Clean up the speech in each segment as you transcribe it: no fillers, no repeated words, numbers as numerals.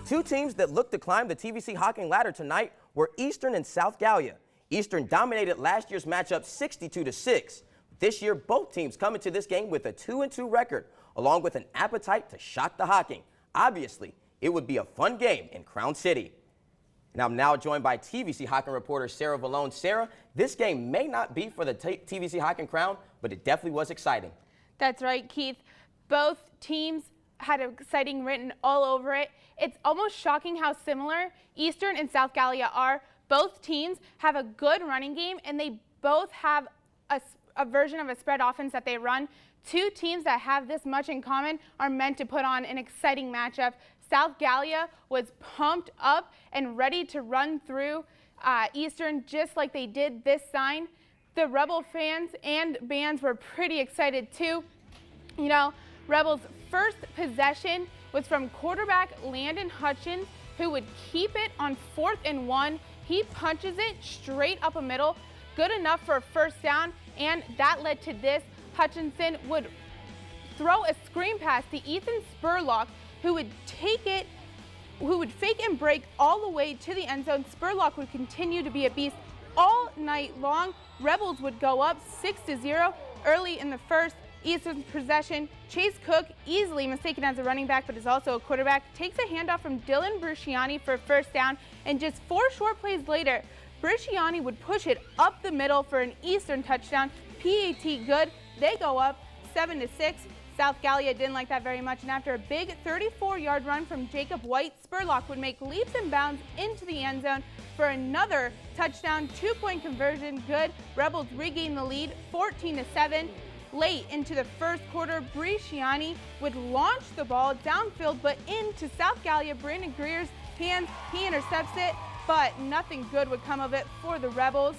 Two teams that look to climb the TVC-Hocking ladder tonight were Eastern and South Gallia. Eastern dominated last year's matchup 62-6. This year, both teams come into this game with a 2-2 record, along with an appetite to shock the Hocking. Obviously, it would be a fun game in Crown City. And I'm now joined by TVC-Hocking reporter Sara Vallone. Sara, this game may not be for the TVC-Hocking crown, but it definitely was exciting. That's right, Keith. Both teams had exciting written all over it. It's almost shocking how similar Eastern and South Gallia are. Both teams have a good running game, and they both have a version of a spread offense that they run. Two teams that have this much in common are meant to put on an exciting matchup. South Gallia was pumped up and ready to run through Eastern just like they did this sign. The Rebel fans and bands were pretty excited too. You know, Rebels' first possession was from quarterback Landon Hutchins, who would keep it on 4th and 1. He punches it straight up a middle, good enough for a first down, and that led to this. Hutchinson would throw a screen pass to Ethan Spurlock, who would take it, who would fake and break all the way to the end zone. Spurlock would continue to be a beast all night long. Rebels would go up 6-0 early in the first. Eastern's possession, Chase Cook, easily mistaken as a running back but is also a quarterback, takes a handoff from Dylan Brusciani for a first down, and just 4 short plays later, Brusciani would push it up the middle for an Eastern touchdown. PAT good. They go up 7-6. South Gallia didn't like that very much, and after a big 34-yard run from Jacob White, Spurlock would make leaps and bounds into the end zone for another touchdown. 2-point conversion good. Rebels regain the lead 14-7. Late into the first quarter, Brusciani would launch the ball downfield but into South Gallia. Brandon Greer's hands, he intercepts it, but nothing good would come of it for the Rebels.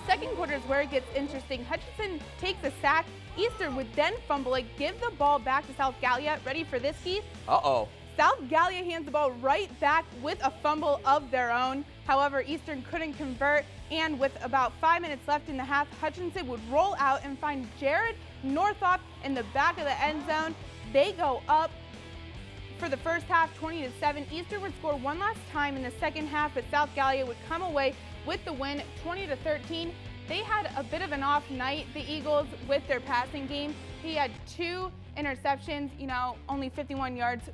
Second quarter is where it gets interesting. Hutchinson takes a sack. Eastern would then fumble it, give the ball back to South Gallia. Ready for this, Keith? Uh-oh. South Gallia hands the ball right back with a fumble of their own. However, Eastern couldn't convert, and with about 5 minutes left in the half, Hutchinson would roll out and find Jared Northrop in the back of the end zone. They go up for the first half 20-7. Eastern would score one last time in the second half, but South Gallia would come away with the win 20-13. They had a bit of an off night, the Eagles, with their passing game. He had 2 interceptions, you know, only 51 yards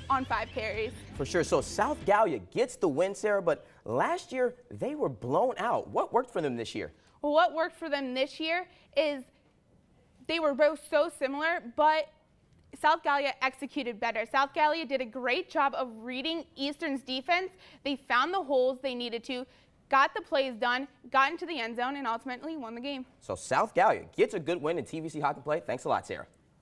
on 5 carries. For sure. So South Gallia gets the win, Sara, but last year they were blown out. What worked for them this year? Well, what worked for them this year is they were both so similar, but South Gallia executed better. South Gallia did a great job of reading Eastern's defense. They found the holes they needed to, got the plays done, got into the end zone, and ultimately won the game. So South Gallia gets a good win in TVC Hocking play. Thanks a lot, Sara.